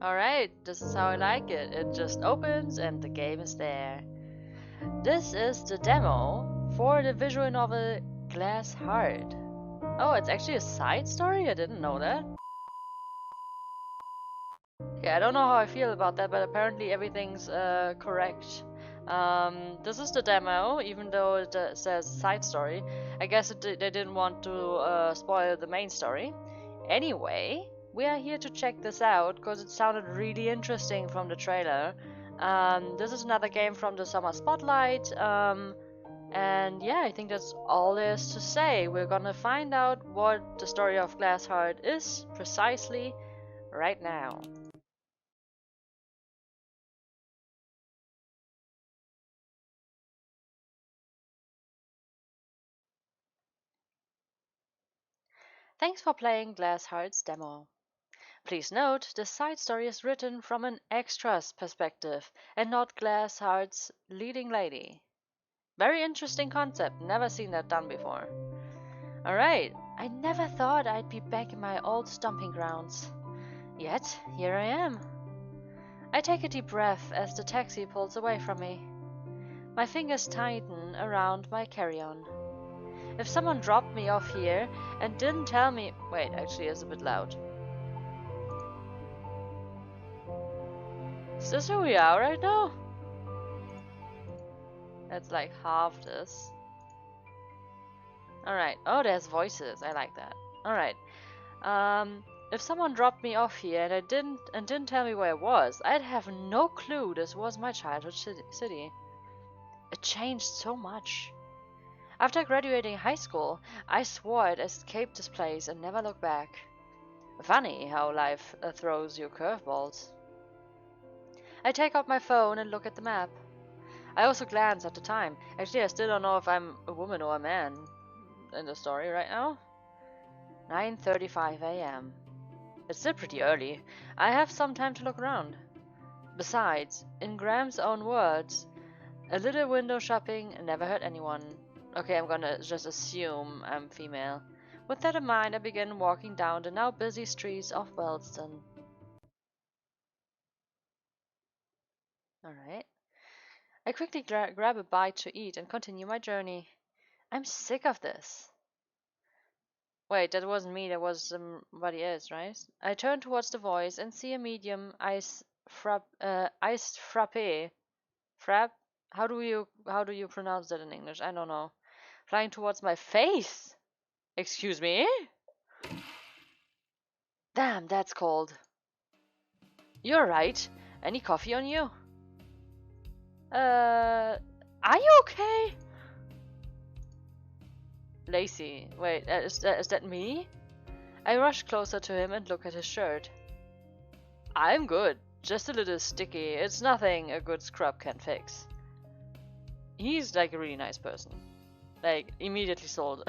Alright, this is how I like it. It just opens and the game is there. This is the demo for the visual novel Glass Heart. Oh, it's actually a side story? I didn't know that. Okay, I don't know how I feel about that, but apparently everything's correct. This is the demo, even though it says side story. I guess they didn't want to spoil the main story. Anyway, we are here to check this out because it sounded really interesting from the trailer. This is another game from the Summer Spotlight. And yeah, I think that's all there is to say. We're gonna find out what the story of Glass Heart is precisely right now. Thanks for playing Glass Heart's demo. Please note, the side story is written from an extra's perspective and not Glass Heart's leading lady. Very interesting concept, never seen that done before. Alright, I never thought I'd be back in my old stomping grounds. Yet, here I am. I take a deep breath as the taxi pulls away from me. My fingers tighten around my carry-on. If someone dropped me off here and didn't tell me... Wait, actually it's a bit loud. Is this who we are right now? That's like half this. Alright. Oh, there's voices. I like that. Alright. If someone dropped me off here and didn't tell me where I was, I'd have no clue this was my childhood city. It changed so much. After graduating high school, I swore I'd escape this place and never look back. Funny how life throws you curveballs. I take out my phone and look at the map. I also glance at the time. Actually, I still don't know if I'm a woman or a man in the story right now. 9:35 a.m. It's still pretty early. I have some time to look around. Besides, in Graham's own words, a little window shopping never hurt anyone. Okay, I'm gonna just assume I'm female. With that in mind, I begin walking down the now busy streets of Wellston. Alright. I quickly grab a bite to eat and continue my journey. I'm sick of this. Wait, that wasn't me, that was somebody else, right? I turn towards the voice and see a medium iced frappe. Frappe? How do you pronounce that in English? I don't know. Flying towards my face. Excuse me? Damn, that's cold. You're right. Any coffee on you? Are you okay? Lacey, wait, is that me? I rush closer to him and look at his shirt. I'm good, just a little sticky. It's nothing a good scrub can fix. He's like a really nice person. Like, immediately sold.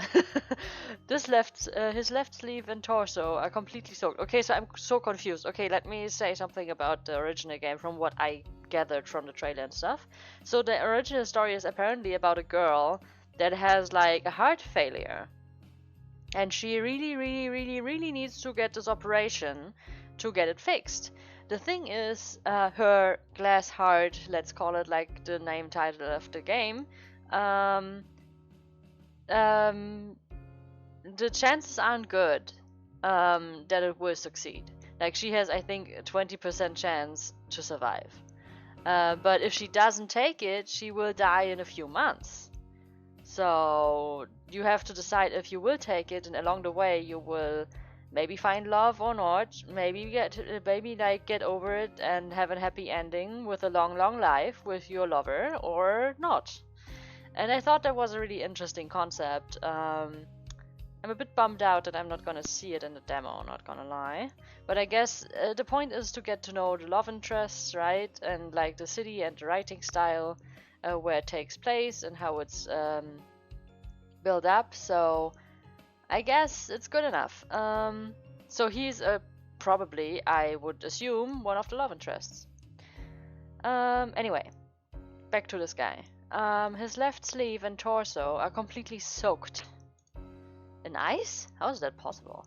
His left sleeve and torso are completely soaked. Okay, so I'm so confused. Okay, let me say something about the original game from what I gathered from the trailer and stuff. So the original story is apparently about a girl that has like a heart failure. And she really needs to get this operation to get it fixed. The thing is, her glass heart, let's call it like the name title of the game, the chances aren't good that it will succeed. Like, she has, I think, a 20% chance to survive. But if she doesn't take it, she will die in a few months. So you have to decide if you will take it, and along the way you will maybe find love or not. Maybe get over it and have a happy ending with a long life with your lover, or not. And I thought that was a really interesting concept. I'm a bit bummed out that I'm not gonna see it in the demo, not gonna lie. But I guess the point is to get to know the love interests, right? And like the city and the writing style, where it takes place and how it's built up. So I guess it's good enough. So he's probably, I would assume, one of the love interests. Anyway, back to this guy. His left sleeve and torso are completely soaked. In ice? How is that possible?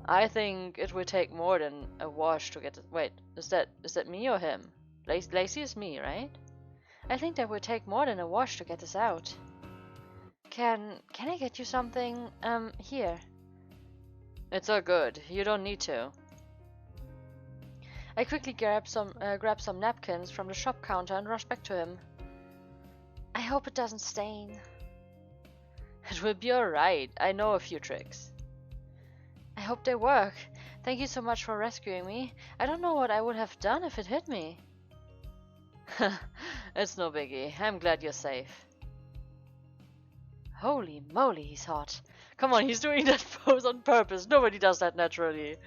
I think it will take more than a wash to get it. Wait, is that me or him? Lacey is me, right? I think that will take more than a wash to get this out. Can I get you something? Here. It's all good. You don't need to. I quickly grab some napkins from the shop counter and rush back to him. I hope it doesn't stain. It will be alright. I know a few tricks. I hope they work. Thank you so much for rescuing me. I don't know what I would have done if it hit me. It's no biggie. I'm glad you're safe. Holy moly, he's hot. Come on, he's doing that pose on purpose. Nobody does that naturally.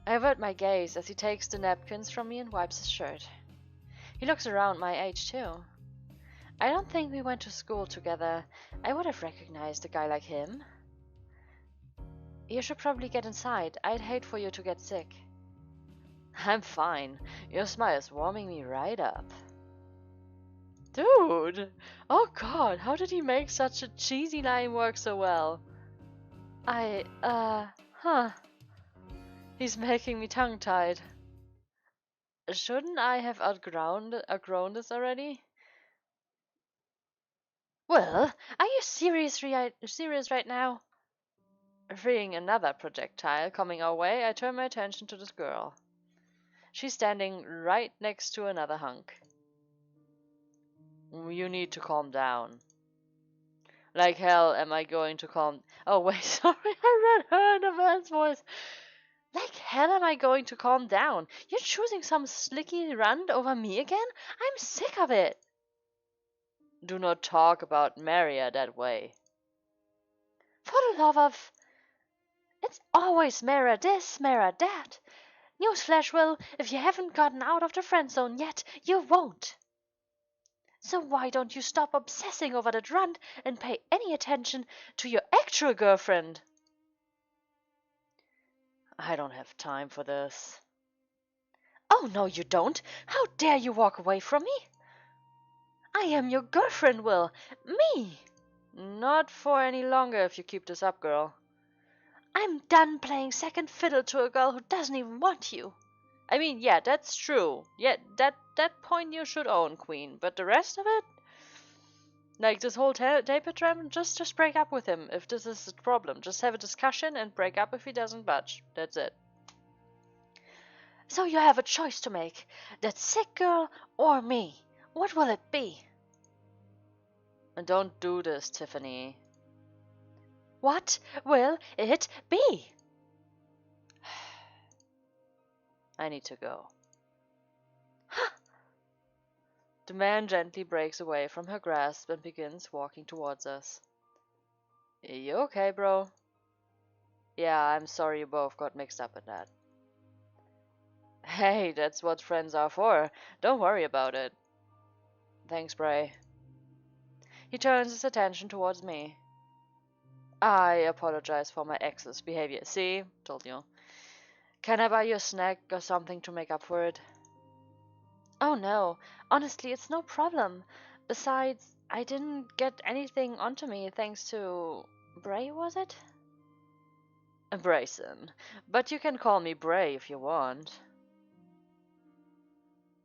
I avert my gaze as he takes the napkins from me and wipes his shirt. He looks around my age too. I don't think we went to school together. I would have recognized a guy like him. You should probably get inside. I'd hate for you to get sick. I'm fine. Your smile is warming me right up. Dude! Oh god, how did he make such a cheesy line work so well? He's making me tongue-tied. Shouldn't I have outgrown this already? Well, are you serious right now? Freeing another projectile coming our way, I turn my attention to this girl. She's standing right next to another hunk. You need to calm down. Like hell am I going to calm... Oh wait, sorry, I read her in a man's voice. Like hell am I going to calm down? You're choosing some slicky runt over me again? I'm sick of it. Do not talk about Maria that way. For the love of... It's always Mara this, Mara that. Newsflash, Will, if you haven't gotten out of the friend zone yet, you won't. So why don't you stop obsessing over that runt and pay any attention to your actual girlfriend? I don't have time for this. Oh, no, you don't. How dare you walk away from me? I am your girlfriend, Will. Me. Not for any longer if you keep this up, girl. I'm done playing second fiddle to a girl who doesn't even want you. I mean, yeah, that's true. Yeah, that point you should own, Queen. But the rest of it? Like this whole taper tram, just break up with him if this is the problem. Just have a discussion and break up if he doesn't budge. That's it. So you have a choice to make. That sick girl or me. What will it be? And don't do this, Tiffany. What will it be? I need to go. The man gently breaks away from her grasp and begins walking towards us. You okay, bro? Yeah, I'm sorry you both got mixed up in that. Hey, that's what friends are for. Don't worry about it. Thanks, Bray. He turns his attention towards me. I apologize for my ex's behavior. See? Told you. Can I buy you a snack or something to make up for it? Oh no, honestly, it's no problem. Besides, I didn't get anything onto me thanks to... Bray, was it? Brayson. But you can call me Bray if you want.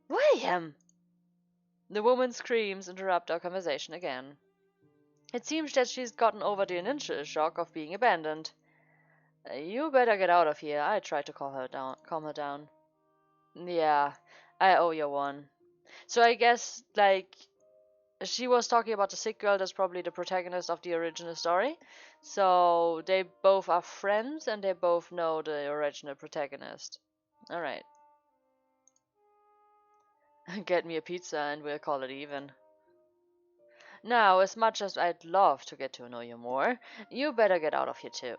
William! The woman's screams interrupt our conversation again. It seems that she's gotten over the initial shock of being abandoned. You better get out of here. I tried to calm her down. Yeah, I owe you one. So I guess, like, she was talking about the sick girl that's probably the protagonist of the original story. So they both are friends and they both know the original protagonist. Alright. Get me a pizza and we'll call it even. Now, as much as I'd love to get to know you more, you better get out of here too.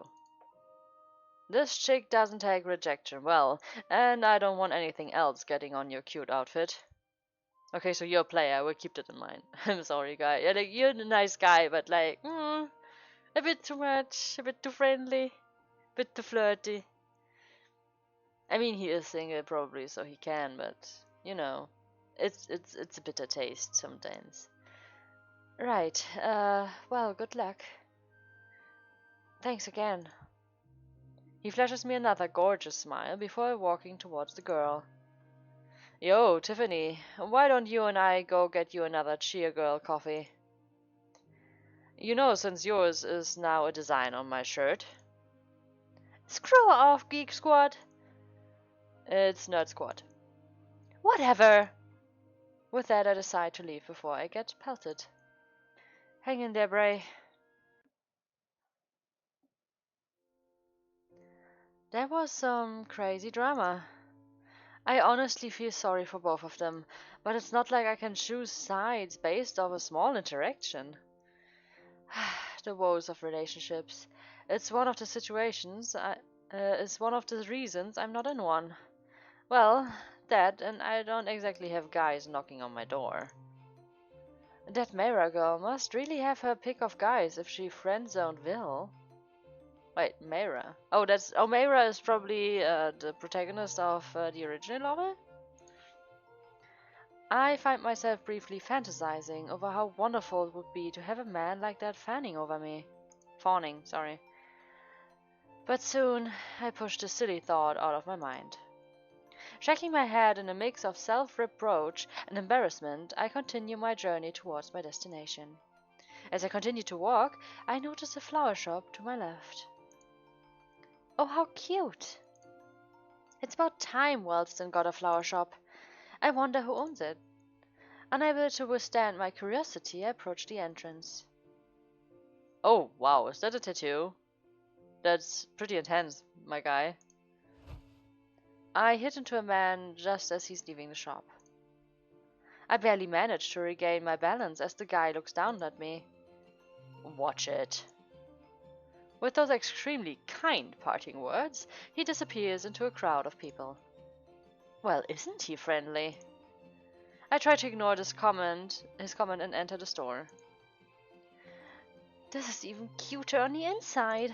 This chick doesn't take rejection well, and I don't want anything else getting on your cute outfit. Okay, so you're a player, we'll keep that in mind. I'm sorry, guy. Yeah, like, you're a nice guy, but like, a bit too much, a bit too friendly, a bit too flirty. I mean, he is single probably, so he can, but, you know, it's a bitter taste sometimes. Right, well, good luck. Thanks again. He flashes me another gorgeous smile before walking towards the girl. Yo, Tiffany, why don't you and I go get you another Cheer Girl coffee? You know, since yours is now a design on my shirt. Screw off, Geek Squad! It's Nerd Squad. Whatever! With that, I decide to leave before I get pelted. Hang in there, Bray. There was some crazy drama. I honestly feel sorry for both of them, but it's not like I can choose sides based off a small interaction. The woes of relationships. It's one of the it's one of the reasons I'm not in one. Well, that, and I don't exactly have guys knocking on my door. That Mayra girl must really have her pick of guys if she friend-zoned Will. Wait, Mayra? Oh, Mayra is probably the protagonist of the original novel? I find myself briefly fantasizing over how wonderful it would be to have a man like that fawning over me. Fawning, sorry. But soon, I push the silly thought out of my mind. Shaking my head in a mix of self-reproach and embarrassment, I continue my journey towards my destination. As I continue to walk, I notice a flower shop to my left. Oh, how cute! It's about time Wellston got a flower shop. I wonder who owns it. Unable to withstand my curiosity, I approach the entrance. Oh, wow, is that a tattoo? That's pretty intense, my guy. I hit into a man just as he's leaving the shop. I barely manage to regain my balance as the guy looks down at me. Watch it. With those extremely kind parting words, he disappears into a crowd of people. Well, isn't he friendly? I try to ignore his comment and enter the store. This is even cuter on the inside.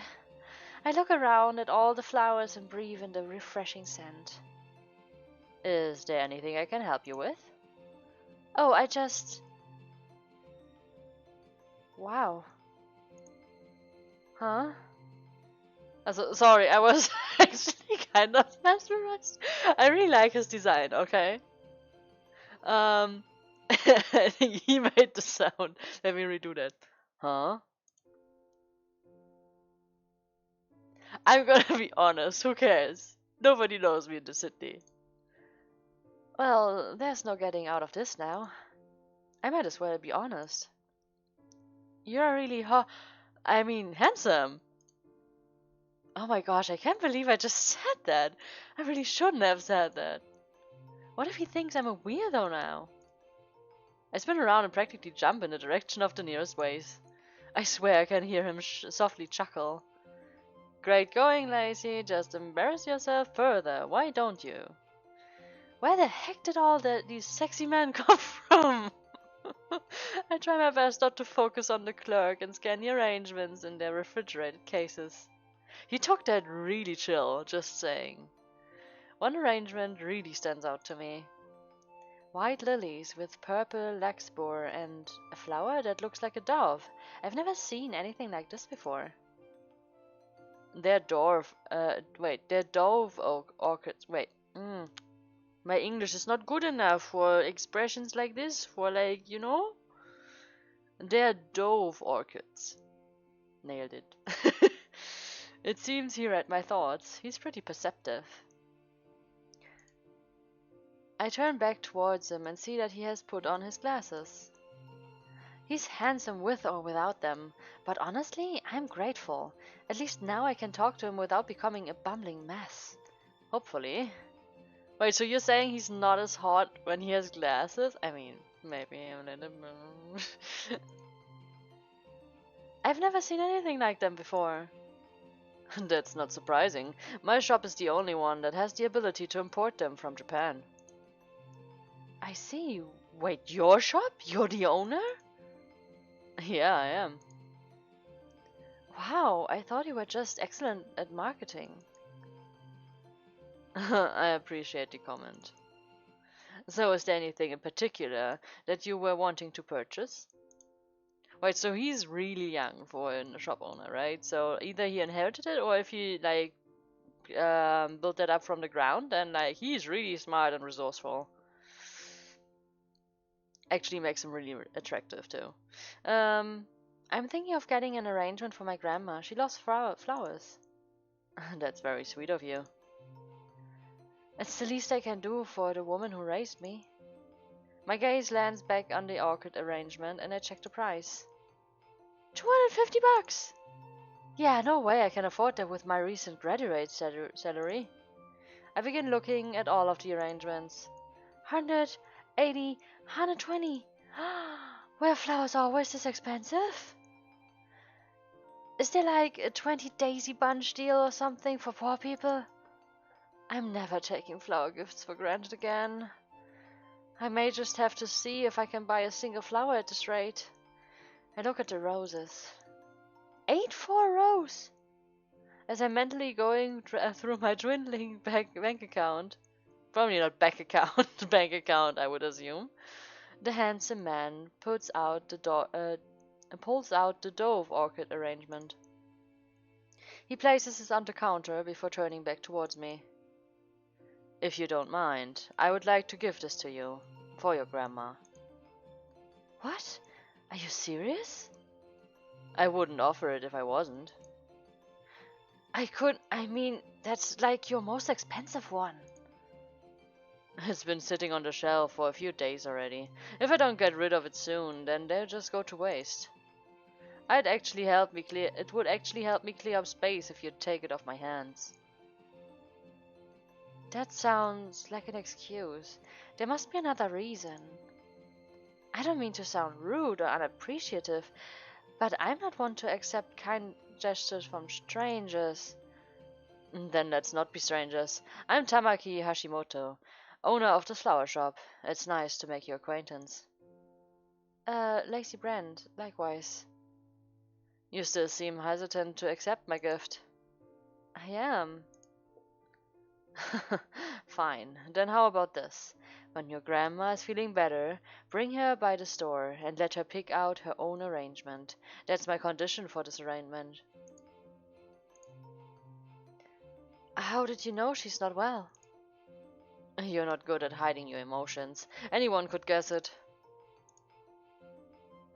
I look around at all the flowers and breathe in the refreshing scent. Is there anything I can help you with? Oh, Wow. Huh? Also, sorry, I was actually kind of mesmerized. I really like his design, okay? I think he made the sound. Let me redo that. Huh? I'm gonna be honest, who cares? Nobody knows me in the city. Well, there's no getting out of this now. I might as well be honest. You're really handsome. Oh my gosh, I can't believe I just said that. I really shouldn't have said that. What if he thinks I'm a weirdo now? I spin around and practically jump in the direction of the nearest ways. I swear I can hear him softly chuckle. Great going, Lacey. Just embarrass yourself further. Why don't you? Where the heck did all these sexy men come from? I try my best not to focus on the clerk and scan the arrangements in their refrigerated cases. He took that really chill, just saying. One arrangement really stands out to me. White lilies with purple larkspur and a flower that looks like a dove. I've never seen anything like this before. They're dove orchids. My English is not good enough for expressions like this, for like, you know? They're dove orchids. Nailed it. It seems he read my thoughts. He's pretty perceptive. I turn back towards him and see that he has put on his glasses. He's handsome with or without them, but honestly, I'm grateful. At least now I can talk to him without becoming a bumbling mess. Hopefully. Wait, so you're saying he's not as hot when he has glasses? I mean, maybe a little bit. I've never seen anything like them before. That's not surprising. My shop is the only one that has the ability to import them from Japan. I see. Wait, your shop? You're the owner? Yeah, I am. Wow, I thought you were just excellent at marketing. I appreciate the comment. So is there anything in particular that you were wanting to purchase? Wait, so he's really young for a shop owner, right? So either he inherited it or if he, like, build that up from the ground, and like he's really smart and resourceful. Actually makes him really attractive too. I'm thinking of getting an arrangement for my grandma. She loves flowers. That's very sweet of you. It's the least I can do for the woman who raised me. My gaze lands back on the orchid arrangement and I check the price. $250! Yeah, no way I can afford that with my recent graduate salary. I begin looking at all of the arrangements. 180, 120. Were flowers always this expensive? Is there like a 20 daisy bunch deal or something for poor people? I'm never taking flower gifts for granted again. I may just have to see if I can buy a single flower at this rate. I look at the roses. 8 for a rose! As I'm mentally going through my dwindling bank account. Probably not bank account, bank account, I would assume. The handsome man pulls out the dove orchid arrangement. He places it on the counter before turning back towards me. If you don't mind, I would like to give this to you, for your grandma. What? Are you serious? I wouldn't offer it if I wasn't. I mean, that's like your most expensive one. It's been sitting on the shelf for a few days already. If I don't get rid of it soon, then they'll just go to waste. It would actually help me clear up space if you'd take it off my hands. That sounds like an excuse. There must be another reason. I don't mean to sound rude or unappreciative, but I'm not one to accept kind gestures from strangers. Then let's not be strangers. I'm Tamaki Hashimoto, owner of the flower shop. It's nice to make your acquaintance. Lacey Brand, likewise. You still seem hesitant to accept my gift. I am. Fine. Then how about this? When your grandma is feeling better, bring her by the store and let her pick out her own arrangement. That's my condition for this arrangement. How did you know she's not well? You're not good at hiding your emotions. Anyone could guess it.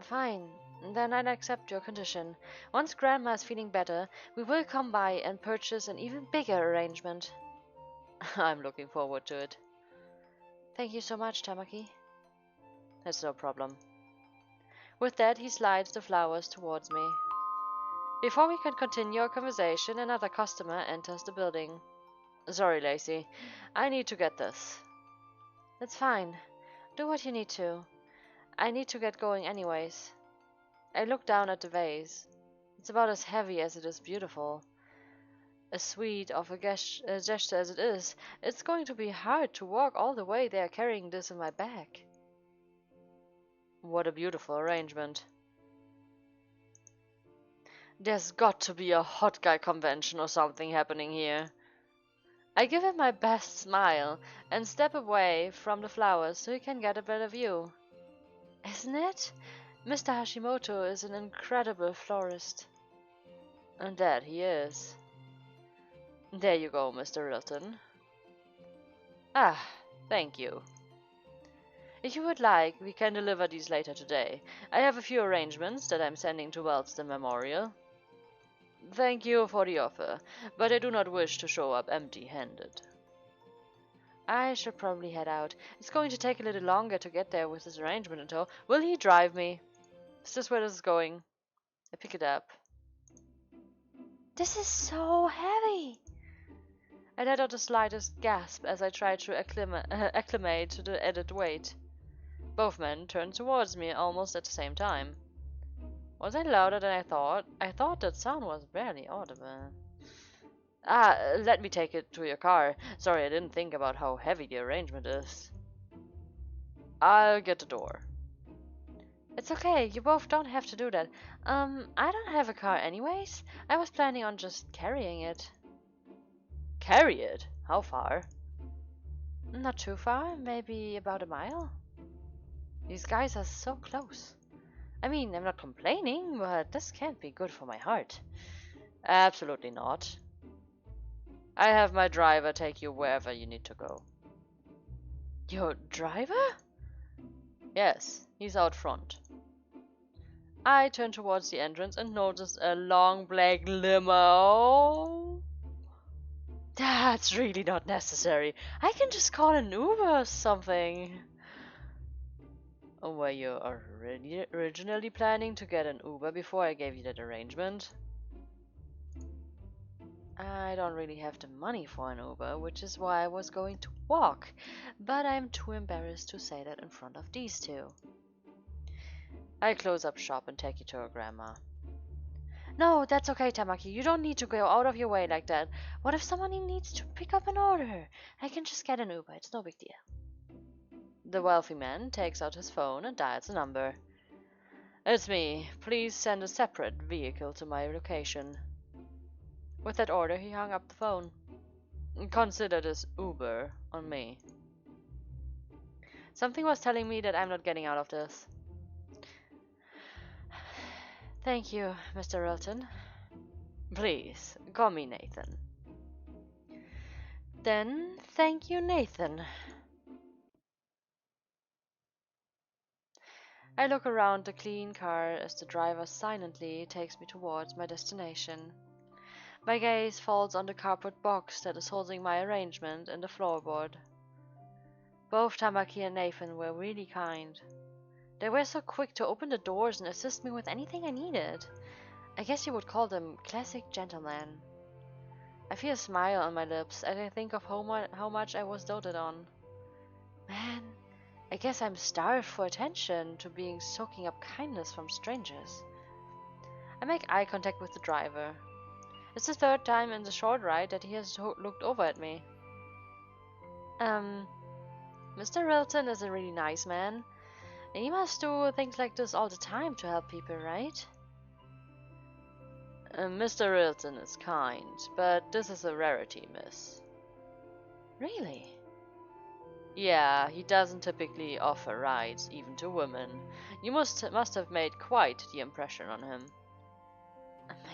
Fine. Then I'll accept your condition. Once Grandma is feeling better, we will come by and purchase an even bigger arrangement. I'm looking forward to it. Thank you so much, Tamaki. That's no problem. With that, he slides the flowers towards me. Before we can continue our conversation, another customer enters the building. Sorry, Lacey. I need to get this. That's fine. Do what you need to. I need to get going anyways. I look down at the vase. It's about as heavy as it is beautiful. As sweet of a gesture as it is, it's going to be hard to walk all the way there carrying this in my bag. What a beautiful arrangement. There's got to be a hot guy convention or something happening here. I give him my best smile and step away from the flowers so he can get a better view. Isn't it? Mr. Hashimoto is an incredible florist. And that he is. There you go, Mr. Rilton. Ah, thank you. If you would like, we can deliver these later today. I have a few arrangements that I'm sending to Wellston Memorial. Thank you for the offer, but I do not wish to show up empty-handed. I should probably head out. It's going to take a little longer to get there with this arrangement in tow. Will he drive me? Is this where this is going? I pick it up. This is so heavy! I let out the slightest gasp as I tried to acclimate to the added weight. Both men turned towards me almost at the same time. Was I louder than I thought? I thought that sound was barely audible. Let me take it to your car. Sorry, I didn't think about how heavy the arrangement is. I'll get the door. It's okay, you both don't have to do that. I don't have a car anyways. I was planning on just carrying it. Carry it? How far? Not too far, maybe about a mile. These guys are so close. I mean, I'm not complaining, but this can't be good for my heart. Absolutely not. I have my driver take you wherever you need to go. Your driver? Yes, he's out front. I turned towards the entrance and noticed a long black limo. That's really not necessary. I can just call an Uber or something. Were you originally planning to get an Uber before I gave you that arrangement? I don't really have the money for an Uber, which is why I was going to walk, but I'm too embarrassed to say that in front of these two. I close up shop and take you to her grandma. No, that's okay, Tamaki. You don't need to go out of your way like that. What if someone needs to pick up an order? I can just get an Uber. It's no big deal. The wealthy man takes out his phone and dials a number. It's me. Please send a separate vehicle to my location. With that order, he hung up the phone. Consider this Uber on me. Something was telling me that I'm not getting out of this. Thank you, Mr. Elton. Please, call me Nathan. Then, thank you, Nathan. I look around the clean car as the driver silently takes me towards my destination. My gaze falls on the cardboard box that is holding my arrangement and the floorboard. Both Tamaki and Nathan were really kind. They were so quick to open the doors and assist me with anything I needed. I guess you would call them classic gentlemen. I feel a smile on my lips as I think of how much I was doted on. Man, I guess I'm starved for attention to being soaking up kindness from strangers. I make eye contact with the driver. It's the third time in the short ride that he has looked over at me. Mr. Rilton is a really nice man. And he must do things like this all the time to help people, right? Mr. Rilton is kind, but this is a rarity, miss. Really? Yeah, he doesn't typically offer rides, even to women. You must have made quite the impression on him.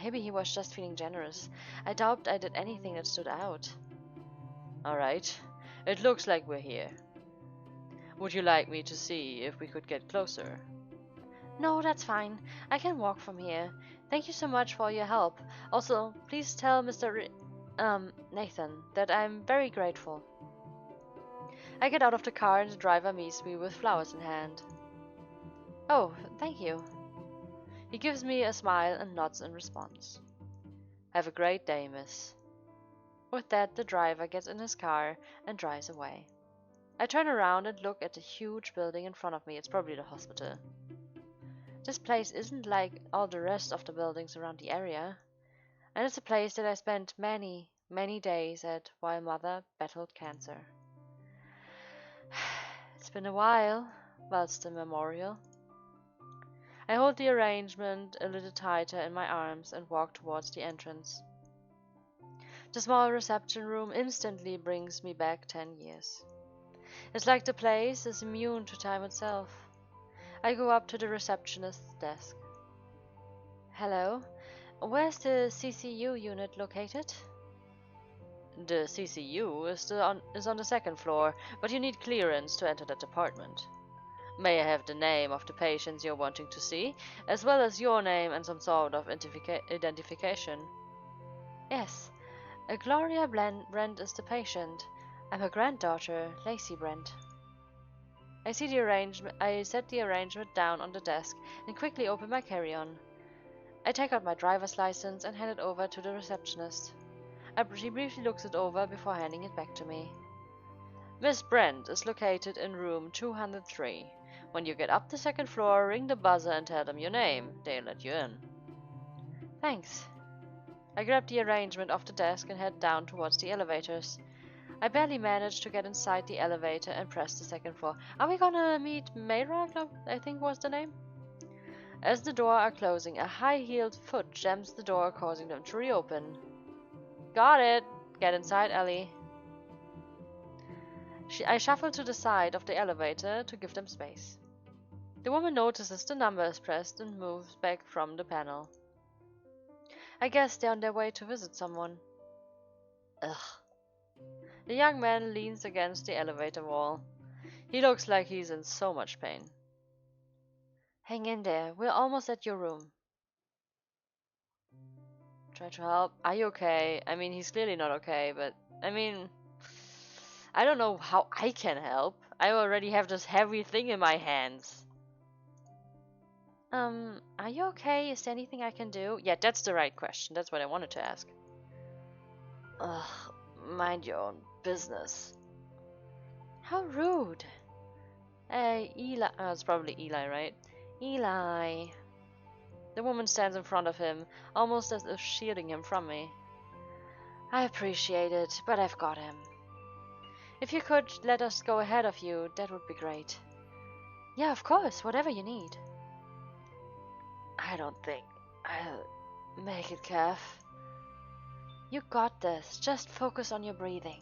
Maybe he was just feeling generous. I doubt I did anything that stood out. Alright, it looks like we're here. Would you like me to see if we could get closer? No, that's fine. I can walk from here. Thank you so much for your help. Also, please tell Mr. Nathan that I'm very grateful. I get out of the car and the driver meets me with flowers in hand. Oh, thank you. He gives me a smile and nods in response. Have a great day, miss. With that, the driver gets in his car and drives away. I turn around and look at the huge building in front of me. It's probably the hospital. This place isn't like all the rest of the buildings around the area, and it's a place that I spent many, many days at while Mother battled cancer. It's been a while, whilst the memorial. I hold the arrangement a little tighter in my arms and walk towards the entrance. The small reception room instantly brings me back 10 years. It's like the place is immune to time itself. I go up to the receptionist's desk. Hello, where's the CCU unit located? The CCU is on the second floor, but you need clearance to enter that department. May I have the name of the patients you're wanting to see, as well as your name and some sort of identification? Yes, Gloria Brent is the patient. I'm her granddaughter, Lacey Brent. I set the arrangement down on the desk and quickly open my carry-on. I take out my driver's license and hand it over to the receptionist. She briefly looks it over before handing it back to me. Miss Brent is located in room 203. When you get up the second floor, ring the buzzer and tell them your name. They'll let you in. Thanks. I grab the arrangement off the desk and head down towards the elevators. I barely managed to get inside the elevator and press the second floor. Are we gonna meet Mayra, I think was the name? As the doors are closing, a high-heeled foot jams the door, causing them to reopen. Got it! Get inside, Ellie. I shuffle to the side of the elevator to give them space. The woman notices the number is pressed and moves back from the panel. I guess they're on their way to visit someone. Ugh. The young man leans against the elevator wall. He looks like he's in so much pain. Hang in there. We're almost at your room. Try to help. Are you okay? I mean, he's clearly not okay, but I mean, I don't know how I can help. I already have this heavy thing in my hands. Are you okay? Is there anything I can do? Yeah, that's the right question. That's what I wanted to ask. Ugh, mind your own business. How rude. Hey, Eli. Oh, it's probably Eli, right? Eli. The woman stands in front of him, almost as if shielding him from me. I appreciate it, but I've got him. If you could let us go ahead of you, that would be great. Yeah, of course, whatever you need. I don't think I'll make it, Kev. You got this. Just focus on your breathing.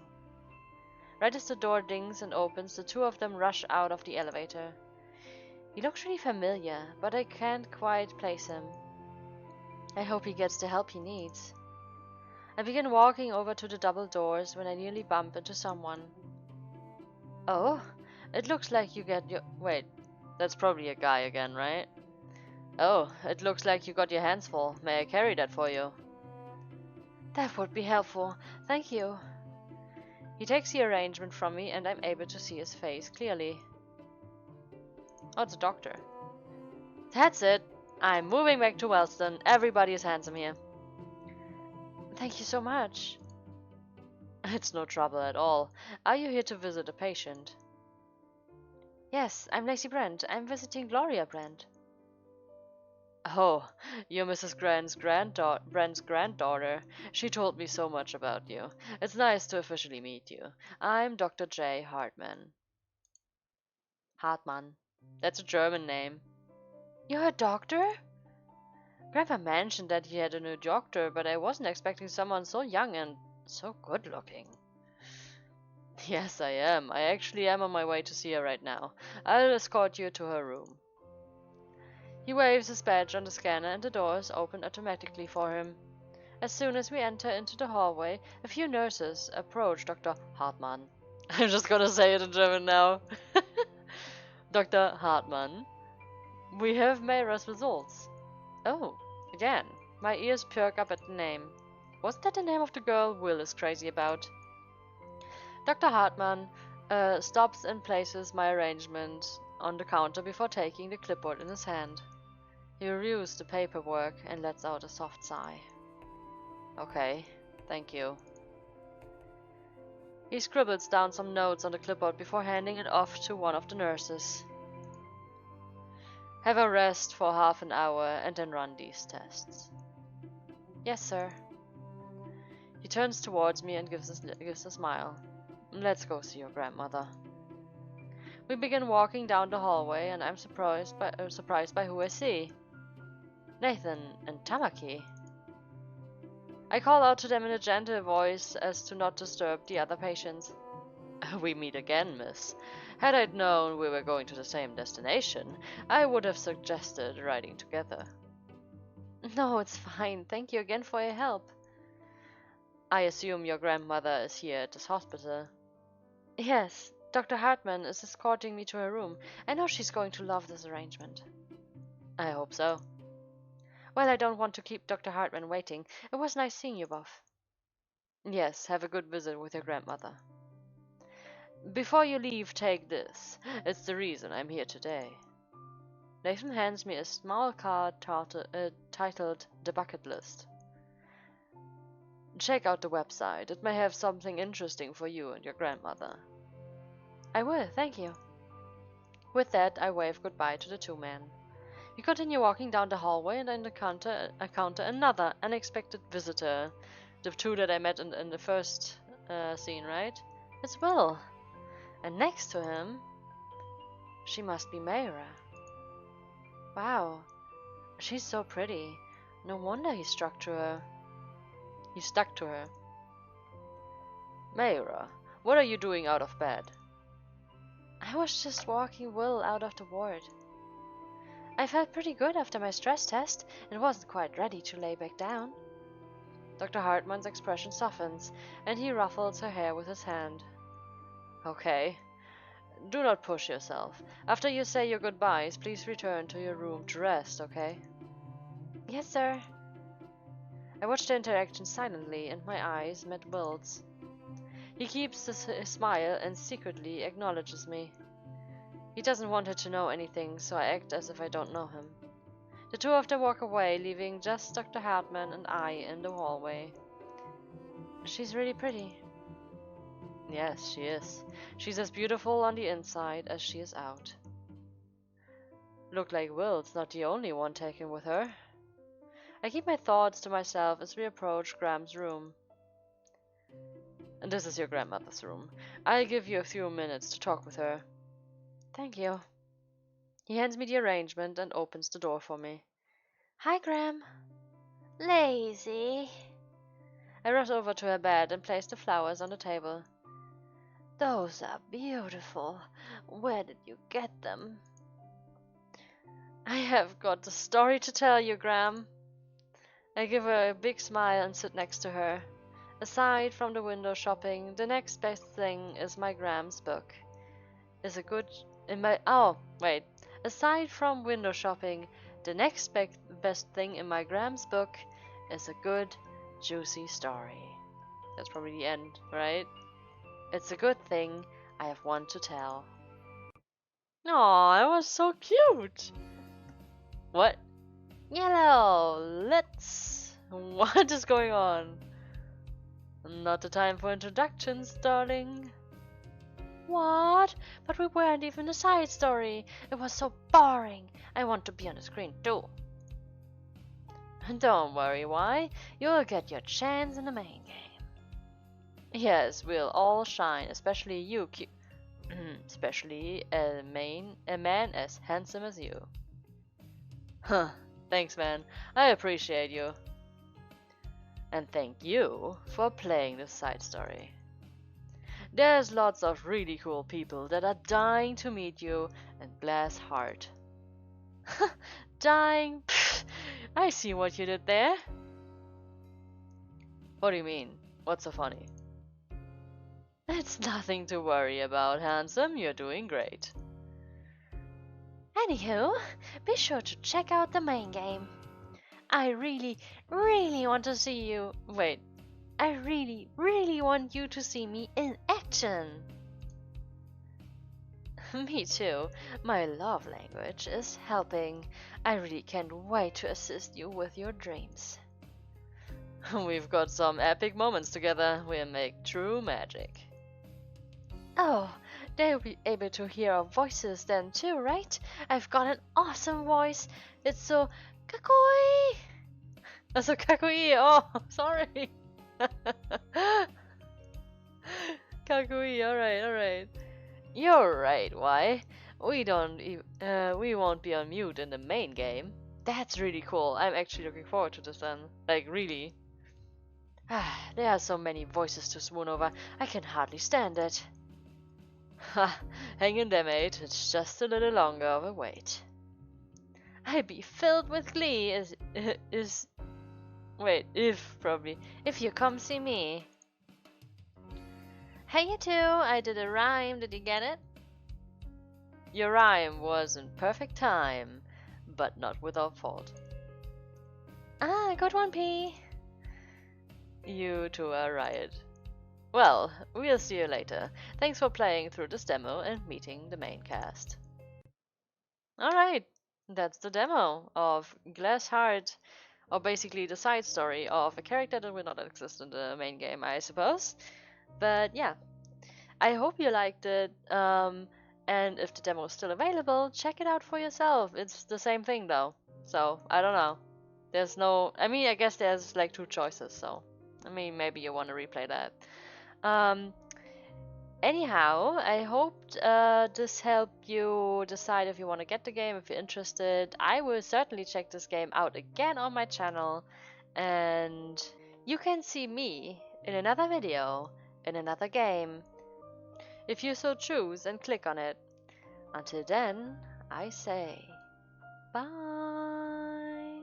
Right as the door dings and opens, the two of them rush out of the elevator. He looks really familiar, but I can't quite place him. I hope he gets the help he needs. I begin walking over to the double doors when I nearly bump into someone. Oh, it looks like you get your... Wait, that's probably a guy again, right? Oh, it looks like you got your hands full. May I carry that for you? That would be helpful. Thank you. He takes the arrangement from me and I'm able to see his face clearly. Oh, it's a doctor. That's it. I'm moving back to Wellston. Everybody is handsome here. Thank you so much. It's no trouble at all. Are you here to visit a patient? Yes, I'm Lacey Brent. I'm visiting Gloria Brent. Oh, you're Mrs. Brent's granddaughter. She told me so much about you. It's nice to officially meet you. I'm Dr. J. Hartman. Hartmann. That's a German name. You're a doctor? Grandpa mentioned that he had a new doctor, but I wasn't expecting someone so young and so good looking. Yes, I am. I actually am on my way to see her right now. I'll escort you to her room. He waves his badge on the scanner and the doors open automatically for him. As soon as we enter into the hallway, a few nurses approach Dr. Hartmann. I'm just gonna say it in German now. Dr. Hartmann. We have Mayra's results. Oh, again. My ears perk up at the name. Wasn't that the name of the girl Will is crazy about? Dr. Hartmann stops and places my arrangement on the counter before taking the clipboard in his hand. He reviews the paperwork and lets out a soft sigh. Okay, thank you. He scribbles down some notes on the clipboard before handing it off to one of the nurses. Have a rest for half an hour and then run these tests. Yes, sir. He turns towards me and gives a smile. Let's go see your grandmother. We begin walking down the hallway and I'm surprised by who I see. Nathan and Tamaki. I call out to them in a gentle voice as to not disturb the other patients. We meet again, miss. Had I known we were going to the same destination, I would have suggested riding together. No, it's fine. Thank you again for your help. I assume your grandmother is here at this hospital. Yes, Dr. Hartman is escorting me to her room. I know she's going to love this arrangement. I hope so. Well, I don't want to keep Dr. Hartman waiting. It was nice seeing you both. Yes, have a good visit with your grandmother. Before you leave, take this. It's the reason I'm here today. Nathan hands me a small card titled The Bucket List. Check out the website. It may have something interesting for you and your grandmother. I will, thank you. With that, I wave goodbye to the two men. We continue walking down the hallway and encounter another unexpected visitor. The two that I met in the first scene, right? It's Will. And next to him, she must be Mayra. Wow, she's so pretty. No wonder he stuck to her. Mayra, what are you doing out of bed? I was just walking Will out of the ward. I felt pretty good after my stress test and wasn't quite ready to lay back down. Dr. Hartman's expression softens, and he ruffles her hair with his hand. Okay. Do not push yourself. After you say your goodbyes, please return to your room to rest, okay? Yes, sir. I watch the interaction silently, and my eyes met Will's. He keeps his smile and secretly acknowledges me. He doesn't want her to know anything, so I act as if I don't know him. The two of them walk away, leaving just Dr. Hartman and I in the hallway. She's really pretty. Yes, she is. She's as beautiful on the inside as she is out. Look like Will's not the only one taken with her. I keep my thoughts to myself as we approach Graham's room. And this is your grandmother's room. I'll give you a few minutes to talk with her. Thank you. He hands me the arrangement and opens the door for me. Hi, Graham. Lazy. I rush over to her bed and place the flowers on the table. Those are beautiful. Where did you get them? I have got a story to tell you, Graham. I give her a big smile and sit next to her. Aside from the window shopping, the next best thing is my Graham's book. Aside from window shopping, the next best thing in my Graham's book is a good, juicy story. That's probably the end, right? It's a good thing I have one to tell. Aw, it was so cute! What? Yellow! Let's... What is going on? Not the time for introductions, darling. What? But we weren't even a side story. It was so boring. I want to be on the screen too. Don't worry, why? You'll get your chance in the main game. Yes, we'll all shine, especially you, especially a man as handsome as you. Huh, thanks, man. I appreciate you. And thank you for playing this side story. There's lots of really cool people that are dying to meet you and Glass Heart. Dying? Pfft, I see what you did there. What do you mean? What's so funny? It's nothing to worry about, handsome. You're doing great. Anywho, be sure to check out the main game. I really, really want to see you. Wait. I really, really want you to see me in action. Me too. My love language is helping. I really can't wait to assist you with your dreams. We've got some epic moments together. We'll make true magic. Oh, they'll be able to hear our voices then too, right? I've got an awesome voice. It's so kakoi. That's so kakoi. Oh, sorry. Kakui, alright. You're right, why? We won't be on mute in the main game. That's really cool. I'm actually looking forward to this then. Like, really. There are so many voices to swoon over, I can hardly stand it. Ha, hang in there, mate. It's just a little longer of a wait. I'd be filled with glee if you come see me. Hey, you two, I did a rhyme. Did you get it? Your rhyme was in perfect time, but not without fault. Ah, good one, P. You two are right. Well, we'll see you later. Thanks for playing through this demo and meeting the main cast. Alright, that's the demo of Glass Heart, or basically the side story of a character that will not exist in the main game, I suppose. But yeah, I hope you liked it, and if the demo is still available, check it out for yourself. It's the same thing though, so I don't know. I guess there's like two choices, so maybe you want to replay that. Anyhow, I hope this helped you decide if you want to get the game, if you're interested. I will certainly check this game out again on my channel, and you can see me in another video, in another game, if you so choose and click on it. Until then, I say bye.